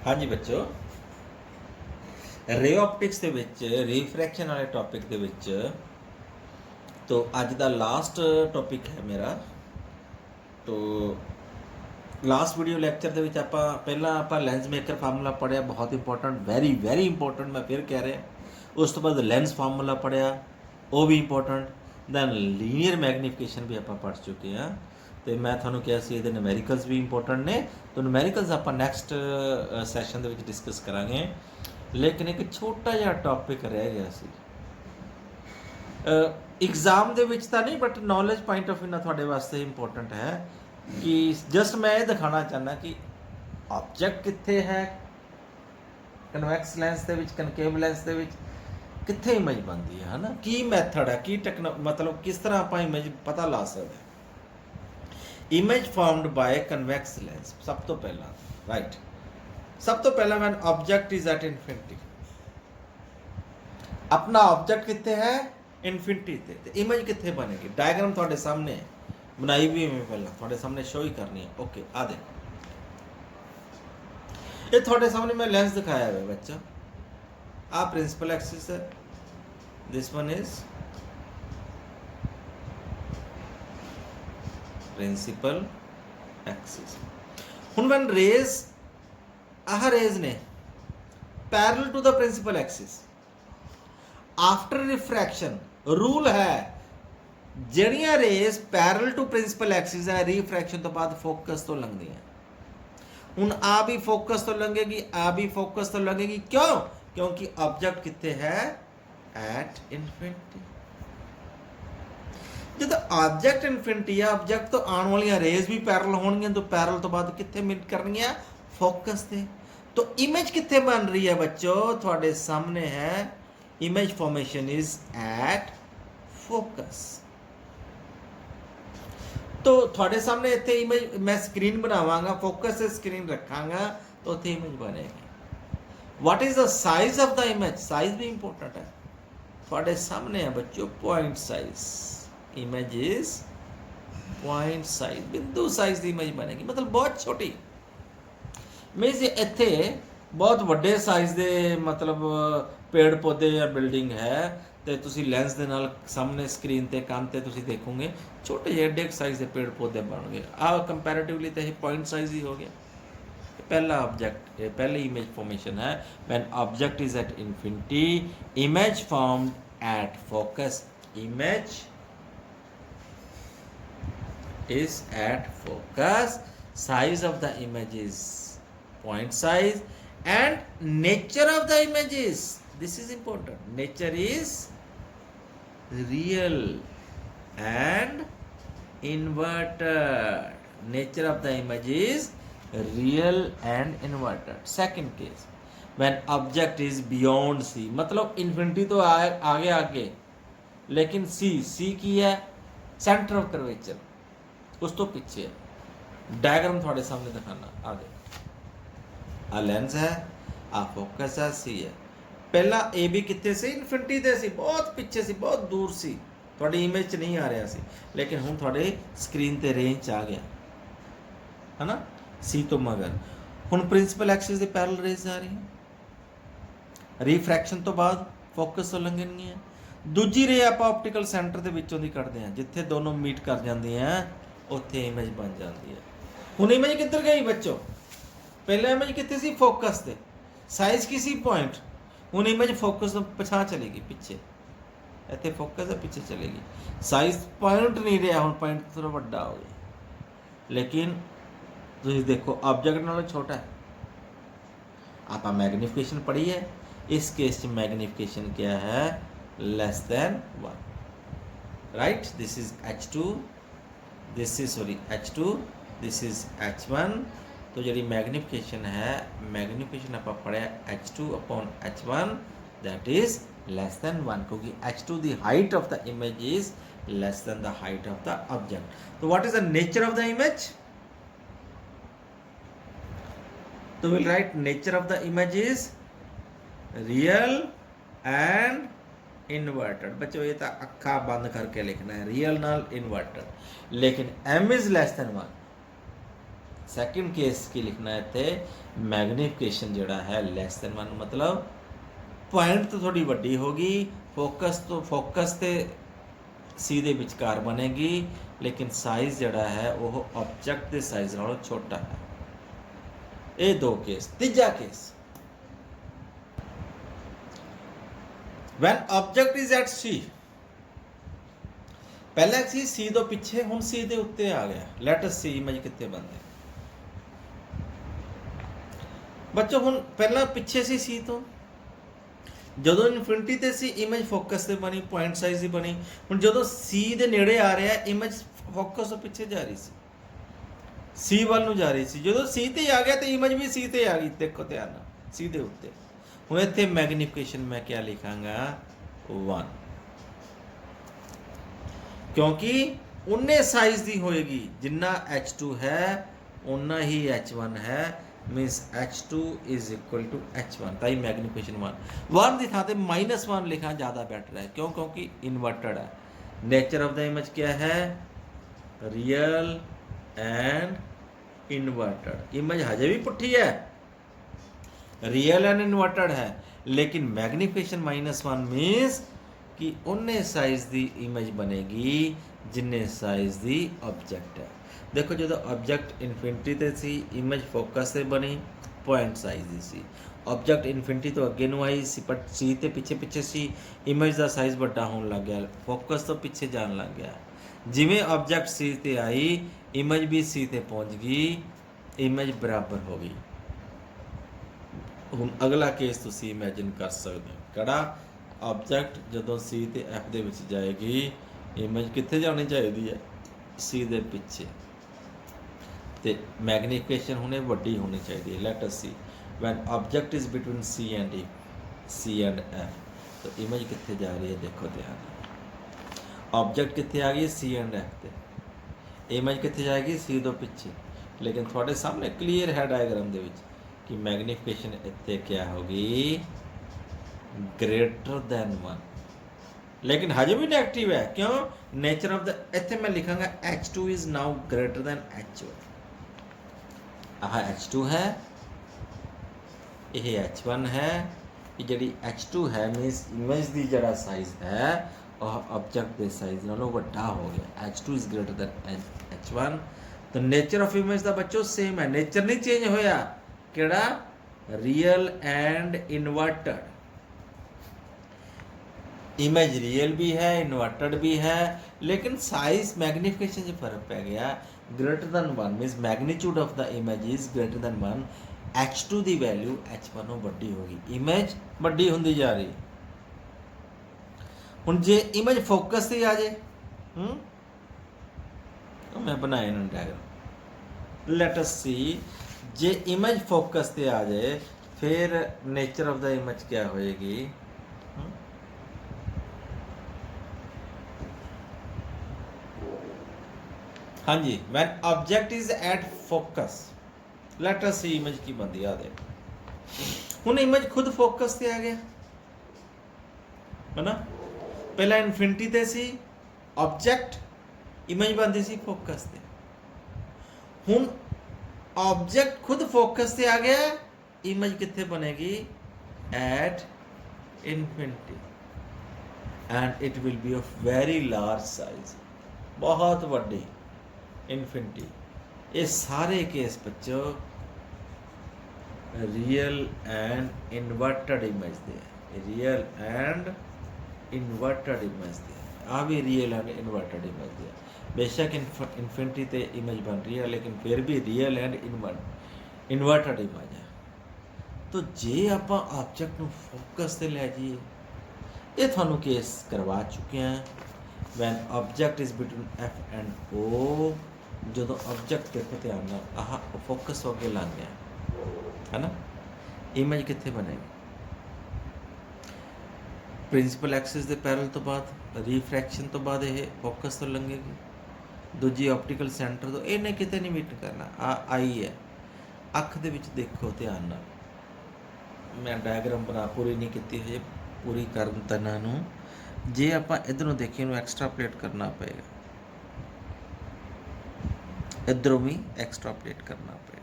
हाँ जी बच्चों, ਰੇ ਆਪਟਿਕਸ ਦੇ ਵਿੱਚ ਰਿਫਰੈਕਸ਼ਨ ਵਾਲੇ ਟੌਪਿਕ ਦੇ ਵਿੱਚ तो ਅੱਜ ਦਾ ਲਾਸਟ ਟੌਪਿਕ ਹੈ ਮੇਰਾ। तो ਲਾਸਟ ਵੀਡੀਓ ਲੈਕਚਰ ਦੇ ਵਿੱਚ ਆਪਾਂ ਲੈਂਸ ਮੇਕਰ ਫਾਰਮੂਲਾ ਪੜਿਆ, ਬਹੁਤ ਇੰਪੋਰਟੈਂਟ, ਵੈਰੀ ਇੰਪੋਰਟੈਂਟ, ਮੈਂ ਫਿਰ ਕਹਿ ਰਿਹਾ। ਉਸ ਤੋਂ ਬਾਅਦ ਲੈਂਸ ਫਾਰਮੂਲਾ ਪੜਿਆ, ਉਹ ਵੀ ਇੰਪੋਰਟੈਂਟ। ਦੈਨ ਲੀਨੀਅਰ ਮੈਗਨੀਫਿਕੇਸ਼ਨ ਵੀ ਆਪਾਂ ਪੜ੍ਹ ਚੁੱਕੇ ਹਾਂ। ਤੇ ਮੈਂ ਤੁਹਾਨੂੰ ਕਿਹਾ ਸੀ ਇਹਦੇ ਨੂਮੈਰੀਕਲਸ ਵੀ ਇੰਪੋਰਟੈਂਟ ਨੇ। ਤਾਂ ਨੂਮੈਰੀਕਲਸ ਆਪਾਂ ਨੈਕਸਟ ਸੈਸ਼ਨ ਦੇ ਵਿੱਚ ਡਿਸਕਸ ਕਰਾਂਗੇ। ਲੇਕਿਨ ਇੱਕ ਛੋਟਾ ਜਿਹਾ ਟੌਪਿਕ ਰਹਿ ਗਿਆ ਸੀ एग्जाम ਦੇ ਵਿੱਚ ਤਾਂ ਨਹੀਂ, but knowledge point of view ਨਾਲ ਤੁਹਾਡੇ ਵਾਸਤੇ ਇੰਪੋਰਟੈਂਟ ਹੈ ਕਿ ਜਸਟ ਮੈਂ ਇਹ ਦਿਖਾਣਾ ਚਾਹੁੰਦਾ ਕਿ ਆਬਜੈਕਟ ਕਿੱਥੇ ਹੈ, ਕਨਵੈਕਸ ਲੈਂਸ ਦੇ ਵਿੱਚ, ਕਨਕੇਵ ਲੈਂਸ ਦੇ ਵਿੱਚ ਕਿੱਥੇ ਇਮੇਜ ਬਣਦੀ ਹੈ ਨਾ, ਕੀ ਮੈਥਡ ਹੈ, ਕੀ ਮਤਲਬ ਕਿਸ ਤਰ੍ਹਾਂ ਆਪਾਂ ਇਮੇਜ ਪਤਾ ਲਾ ਸਕਦੇ ਹਾਂ। Image formed by convex lens. ਸਭ ਤੋਂ ਪਹਿਲਾਂ ਰਾਈਟ, ਸਭ ਤੋਂ ਪਹਿਲਾਂ when object is at infinity, अपना ऑब्जेक्ट कितने है इनफिनिटी ते, तो इमेज कितने बनेगी। डायग्राम थोड़े सामने बनाई भी मैं पहला थोड़े सामने शो ही करनी है। ओके आ देखो, ये थोड़े सामने मैं लेंस दिखाया है बच्चा। आ प्रिंसिपल एक्सिस है, this one is principal axis. हुन व्हेन रेज आह रेज ने parallel to the principal axis, after refraction rule है ਜਿਹੜੀਆਂ rays parallel to principal axis ਹੈ, ਰੀਫਰੈਕਸ਼ਨ ਤੋਂ ਬਾਅਦ ਫੋਕਸ ਤੋਂ ਲੰਘਦੀਆਂ। ਹੁਣ ਆ ਵੀ ਫੋਕਸ ਤੋਂ ਲੰਘੇਗੀ, ਆ ਵੀ ਫੋਕਸ ਤੋਂ ਲੰਘੇਗੀ। ਕਿਉਂ? ਕਿਉਂਕਿ ਆਬਜੈਕਟ ਕਿੱਥੇ ਹੈ, ਐਟ ਇਨਫਿਨਿਟੀ। ਜਦੋਂ ਆਬਜੈਕਟ ਇਨਫਿਨਿਟੀ ਆ, ਆਬਜੈਕਟ ਤੋਂ ਆਉਣ ਵਾਲੀਆਂ ਰੇਜ਼ ਵੀ ਪੈਰਲਲ ਹੋਣਗੀਆਂ, ਤਾਂ ਪੈਰਲਲ ਤੋਂ ਬਾਅਦ ਕਿੱਥੇ ਮਿਟ ਕਰਨਗੀਆਂ, ਫੋਕਸ ਤੇ। ਤਾਂ ਇਮੇਜ ਕਿੱਥੇ ਬਣ ਰਹੀ ਹੈ ਬੱਚੋ, ਤੁਹਾਡੇ ਸਾਹਮਣੇ ਹੈ। image formation is at focus। तो थोड़े सामने इतने इमेज मैं स्क्रीन बनावांगा, फोकस से स्क्रीन रखांगा तो इतने इमेज बनेगी। What is the size of the image, size भी इंपॉर्टेंट है। थोड़े सामने है बच्चों point size, image is point size, बिंदु साइज की इमेज बनेगी, मतलब बहुत छोटी। मीनस इतने बहुत ਵੱਡੇ ਸਾਈਜ਼ ਦੇ ਮਤਲਬ ਪੇੜ ਪੌਦੇ ਜਾਂ ਬਿਲਡਿੰਗ ਹੈ, ਤੇ ਤੁਸੀਂ ਲੈਂਸ ਦੇ ਨਾਲ ਸਾਹਮਣੇ ਸਕਰੀਨ ਤੇ ਕੰਨ ਤੇ ਤੁਸੀਂ ਦੇਖੋਗੇ ਛੋਟੇ ਜਿਹੇ ਏਡੇ ਸਾਈਜ਼ ਦੇ ਪੇੜ ਪੌਦੇ ਬਣ ਗਏ। ਆ ਕੰਪੈਰੀਟਿਵਲੀ ਤਾਂ ਇਹ ਪੁਆਇੰਟ ਸਾਈਜ਼ ਹੀ ਹੋ ਗਿਆ। ਪਹਿਲਾ ਆਬਜੈਕਟ, ਇਹ ਪਹਿਲੀ ਇਮੇਜ ਫਾਰਮੇਸ਼ਨ ਹੈ। When object is at infinity, image formed at focus, image is at focus, size of the image is point size, and nature of the images, this is important, nature is real and inverted, nature of the image is real and inverted। second case, when object is beyond c, मतलब infinity तो आगे आगे, लेकिन c की है centre of curvature, उस तो पीछे है। डायग्राम थोड़े सामने दिखाना, आ देखो, आ लेंस है, आ फोकस है, सी है। पहला ए भी कितने से इनफिनिटी ते सी, बहुत पीछे सी, बहुत दूर सी, थोड़ी इमेज च नहीं आ रहा सी, लेकिन हुण थोड़े स्क्रीन ते रेंज च आ गया है ना, सी तो मगर। हुण प्रिंसिपल एक्सिस दे पैरेलल रेज आ रही है, रिफ्रैक्शन तो बाद फोकस तो लंघणगीਆਂ। दूजी रे ਆਪਾਂ ऑप्टिकल सेंटर ਦੇ ਵਿੱਚੋਂ ਦੀ ਕੱਢਦੇ ਹਾਂ, ਜਿੱਥੇ ਦੋਨੋਂ ਮੀਟ ਕਰ ਜਾਂਦੀਆਂ ਉੱਥੇ ਇਮੇਜ ਬਣ ਜਾਂਦੀ ਹੈ। ਹੁਣ ਇਮੇਜ ਕਿੱਧਰ ਗਈ ਬੱਚੋ, ਪਹਿਲਾਂ ਇਮੇਜ ਕਿੱਥੇ ਸੀ, ਫੋਕਸ ਤੇ, ਸਾਈਜ਼ ਕੀ ਸੀ, ਪੁਆਇੰਟ। ਹੁਣ ਇਮੇਜ ਫੋਕਸ ਤੋਂ ਪਿਛਾਂ ਚਲੇਗੀ, ਪਿੱਛੇ, ਇੱਥੇ ਫੋਕਸ ਹੈ, ਪਿੱਛੇ ਚਲੇਗੀ। ਸਾਈਜ਼ ਪੁਆਇੰਟ ਨਹੀਂ ਰਿਹਾ, ਹੁਣ ਪੁਆਇੰਟ ਥੋੜਾ ਵੱਡਾ ਹੋ ਗਿਆ, ਲੇਕਿਨ ਤੁਸੀਂ ਦੇਖੋ ਆਬਜੈਕਟ ਨਾਲੋਂ ਛੋਟਾ ਹੈ। ਆਪਾਂ ਮੈਗਨੀਫਿਕੇਸ਼ਨ ਪੜ੍ਹੀ ਹੈ, ਇਸ ਕੇਸ 'ਚ ਮੈਗਨੀਫਿਕੇਸ਼ਨ ਕਿਆ ਹੈ, less than 1, right? This is h2, this is sorry h2, this is h1। तो जी मैग्नीफिकेशन है, मैग्नीफिकेशन आप पढ़िया h2 upon h1, that is less than 1, क्योंकि h2 the height of the image is less than the height of the object। तो what is the nature of the image? तो we'll write nature of the image is real and inverted. बच्चों ये तो अखा बंद करके लिखना है, रियल नाल इन्वर्टेड। लेकिन m is less than 1, second case की लिखना है इत्थे मैग्नीफिकेशन जिहड़ा है लैस दैन 1 मतलब पॉइंट तो थोड़ी वड्डी होगी फोकस ते सी दे विचकार बनेगी लेकिन साइज जिहड़ा है वो ऑब्जेक्ट के साइज नालों छोटा है। ये दो केस। तीजा case when object is at C, पहला सी सी तो पिछे हुण सी दे उत्ते आ गया। लेट अस सी इमेज कित्थे बनदी बच्चों, हुण पहला पिछे सी तो ਜਦੋਂ ਇਨਫਿਨਿਟੀ ਤੇ ਸੀ ਇਮੇਜ ਫੋਕਸ ਤੇ ਬਣੀ ਪੁਆਇੰਟ ਸਾਈਜ਼ ਦੀ ਬਣੀ। ਹੁਣ ਜਦੋਂ ਸੀ ਦੇ ਨੇੜੇ ਆ ਰਿਹਾ ਇਮੇਜ ਫੋਕਸ ਤੋਂ ਪਿੱਛੇ ਜਾ ਰਹੀ ਸੀ, ਸੀ ਵੱਲ ਨੂੰ ਜਾ ਰਹੀ ਸੀ। ਜਦੋਂ ਸੀ ਤੇ ਆ ਗਿਆ ਤੇ ਇਮੇਜ ਵੀ ਸੀ ਤੇ ਆ ਗਈ। ਦੇਖੋ ਧਿਆਨ ਨਾਲ ਸੀ ਦੇ ਉੱਤੇ। ਹੁਣ ਇੱਥੇ ਮੈਗਨੀਫਿਕੇਸ਼ਨ ਮੈਂ ਕਿਆ ਲਿਖਾਂਗਾ 1 ਕਿਉਂਕਿ ਉਨੇ ਸਾਈਜ਼ ਦੀ ਹੋਏਗੀ ਜਿੰਨਾ H2 ਹੈ ਉਨਾ ਹੀ H1 ਹੈ। मीनस H2 is equal to H1 ताई मैग्नीफिकेशन 1 की थां ते -1 लिखा ज़्यादा बैटर है। क्यों? क्योंकि इन्वर्टेड है। नेचर ऑफ द इमेज क्या है? Real and inverted. इमेज हजे भी पुठी है, रियल एंड इन्वर्टेड है, लेकिन मैग्नीफिकेशन -1 मीनस कि उन्ने साइज की इमेज बनेगी जिन्ने साइज की ऑब्जेक्ट है। देखो जो ऑब्जेक्ट इनफिनिटी ते सी इमेज फोकस से बनी पॉइंट साइज दी सी। ऑब्जेक्ट इनफिनिटी तो अगे नूं आई सी बट सी ते पिछे पिछे सी इमेज का साइज बड़ा होने लग गया, फोकस तो पिछे जान लग गया। जिमें ऑब्जेक्ट सी ते आई इमेज भी सी ते पहुँच गई, इमेज बराबर हो गई। हुण अगला केस तुसीं इमेजिन कर सकते हो किहड़ा? ऑब्जेक्ट जदों सी ते एफ दे विच जाएगी इमेज कित्थे जानी चाहिए है? सी दे पिछे। तो मैग्नीफिकेशन होने वड्डी होनी चाहिए। Let us see when object is between C and F तो इमेज कित्थे जा रही है? देखो ध्यान, ऑब्जेक्ट कित्थे आ गई? सी एंड एफ ते। इमेज कित्थे जाएगी? सी तो पिछे। लेकिन थोड़े सामने क्लीयर है डायग्राम दे विच कि मैग्नीफिकेशन इत्थे क्या होगी? Greater than 1। लेकिन हजे भी नेगेटिव है। क्यों? नेचर ऑफ द इत्थे मैं लिखांगा H2 is now greater than H1। Ah H2 है, यह H1 है। ये जी H2 है मीनस इमेज की जरा साइज है और ऑब्जेक्ट के साइज नालों वड्डा हो गया। H2 is greater than H1। तो नेचर ऑफ इमेज का बच्चों सेम है, नेचर नहीं चेंज होया। किहड़ा? Real and inverted. Image real भी है, इन्वर्टेड भी है, लेकिन साइज मैग्नीफिकेशन से फर्क पै गया। Greater than 1 मीनस magnitude of the image is greater than 1। H2 की वैल्यू H1 वड्डी होगी, इमेज वड्डी होंदी जा रही। हुण जे इमेज फोकस से आ जाए तो मैं बनाया इन्होंने डायग्राम। लेट अस सी जे इमेज फोकस से आ जाए फिर नेचर ऑफ द इमेज क्या होएगी? हाँ जी, when object is at focus let us see image की बनती आ देखो। हुण इमेज खुद फोकस से आ गया है ना। पहला इनफिनिटी ते सी ऑब्जेक्ट, इमेज बनती सी फोकस से। हुण ऑब्जेक्ट खुद फोकस से आ गया, इमेज कित्थे बनेगी? At infinity and it will be of very large size, बहुत वड्डी इनफिनिटी। ये सारे केस बच्चों रियल एंड इन्वर्टेड इमेज दे, रियल एंड इन्वर्टेड इमेज दे। आ भी रियल एंड इन्वर्टेड इमेज दे। बेशक इनफिनिटी ते इमेज बन रही है लेकिन फिर भी रियल एंड इन्वर्टेड इमेज है। तो जे आप ऑब्जेक्ट नूं फोकस से लै जाइए, ये थानू केस करवा चुके हैं। When object is between F and O, जो ऑब्जेक्ट देखो ध्यान नाल आह फोकस हो के लग गया है ना, इमेज कित्थे बनेगी? प्रिंसिपल एक्सिस के पैरल तो बाद रिफ्रैक्शन तो बाद ये फोकस तो लंघेगी, दूजी ऑप्टिकल सेंटर तो इन्हें कितने नहीं मीट करना। आ आई है अख दे विच देखो ध्यान नाल, मैं डायग्राम बना पूरी नहीं की हुई, पूरी कर तना नूं जे आप इधरों देखिए एक्सट्रापलेट करना पेगा। इधरों भी एक्सट्रापोलेट करना पड़ेगा।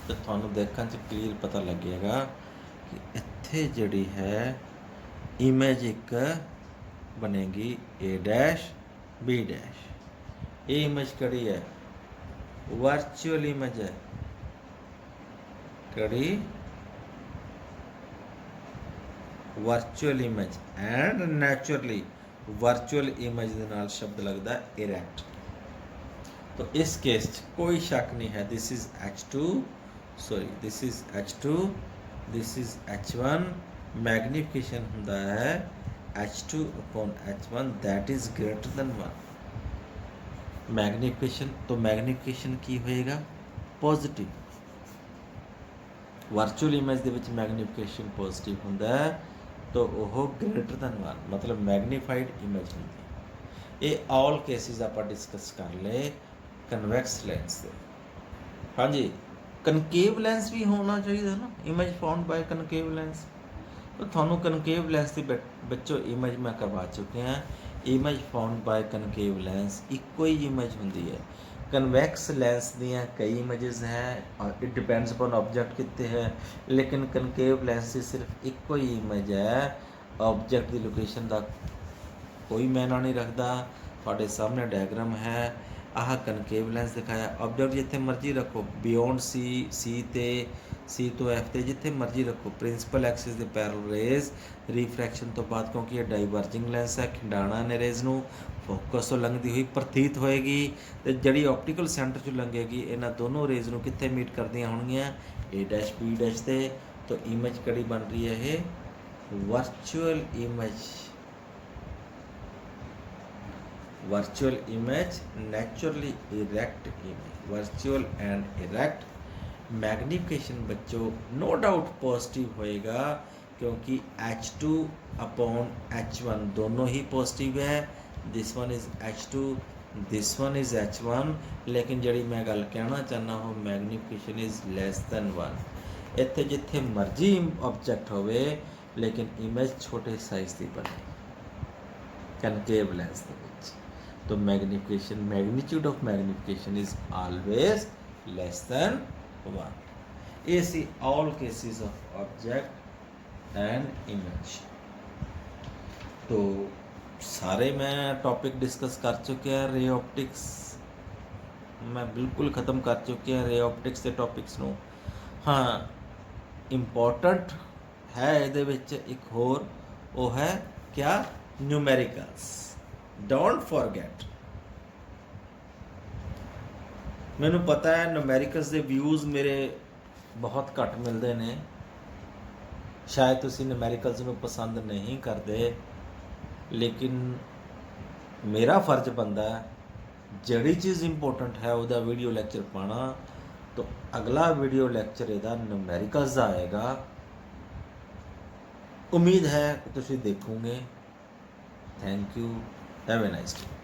तो थानू देखने च क्लीयर पता लगेगा कि इत्थे जिहड़ी है इमेज एक बनेगी ए डैश बी डैश। ये इमेज कड़ी है वर्चुअल इमेज है, कड़ी virtual image and naturally virtual image दे नाल शब्द लगता है इरैक्ट। तो इस केस च कोई शक नहीं है, this is H2 sorry this is H2 this is H1 magnification होंदा है H2 upon H1 that is greater than 1। Magnification तो मैग्नीफिकेशन की होएगा पॉजिटिव, वर्चुअल इमेज दे विच मैग्नीफिकेशन पॉजिटिव होंदा है तो वह ग्रेटर देन 1 मतलब मैग्नीफाइड इमेज होंदी है। ये ऑल केसिस आप डिस्कस कर ले कन्वैक्स लेंस से। हाँ जी, कनकेव लेंस भी होना चाहिए ना, image found by concave lens. तो थानू कनकेव लेंस की बच्चों इमेज मैं करवा चुके हैं। Image found by concave lens इको ही इमेज होंदी है। कन्वैक्स लेंस दियाँ कई इमेजेस हैं और इट डिपेंड्स अपॉन ऑब्जेक्ट कितने है, लेकिन कनकेव लेंस की सिर्फ इको ही इमेज है। ऑब्जेक्ट की लोकेशन का कोई मैना नहीं रखता। थोड़े सामने डायग्राम है, आह कनकेव लेंस दिखाया। ऑब्जेक्ट जिथे मर्जी रखो बियॉन्ड सी तो F ਤੇ जिथे मर्जी रखो प्रिंसिपल एक्सिस ਦੇ पैरल रेज रिफ्रैक्शन तो बाद क्योंकि ये डाइवर्जिंग लेंस है खिंडाणा ने रेज ਨੂੰ फोकस तो लंघती हुई प्रतीत होएगी तो जड़ी ऑप्टिकल सेंटर चो लंघेगी इन्होंने दोनों रेज ਨੂੰ कित्थे मीट करदियां होणगियां A डैश B डैश ते। तो इमेज कड़ी बन रही है ये virtual image naturally erect image virtual and erect. Magnification बच्चों नो डाउट पॉजिटिव होएगा क्योंकि H2 अपॉन H1 दोनों ही पॉजिटिव है। This one is H2 this one is H1, लेकिन जड़ी मैं गल कहना चाहना हो मैग्नीफिकेशन इज़ लैस दैन 1। इत्थे जिथे मर्जी ऑब्जेक्ट होवे लेकिन इमेज छोटे साइज की बने कनकेव लेंस दे विच। तो magnification magnitude of magnification is always less than 1। ये see all cases of object and image. तो सारे मैं टॉपिक डिस्कस कर चुके हैं। रे ऑप्टिक्स मैं बिल्कुल ख़त्म कर चुके हैं रे ऑप्टिक्स के टॉपिक्स नूं। हाँ इंपॉर्टेंट है ये विच एक होर वो है क्या न्यूमेरिकल्स डोंट फॉरगेट। मैनू पता है न्यूमेरिकल्स के व्यूज़ मेरे बहुत घट मिलते हैं, शायद तुसी न्यूमेरिकल्स नूं पसंद नहीं करते, लेकिन मेरा फर्ज बनता है जड़ी चीज़ इंपोर्टेंट है वह वीडियो लैक्चर पाना। तो अगला वीडियो लैक्चर इहदा न्यूमेरिकल्स दा आएगा। उम्मीद है कि तुसी देखोगे। Thank you, have a nice day.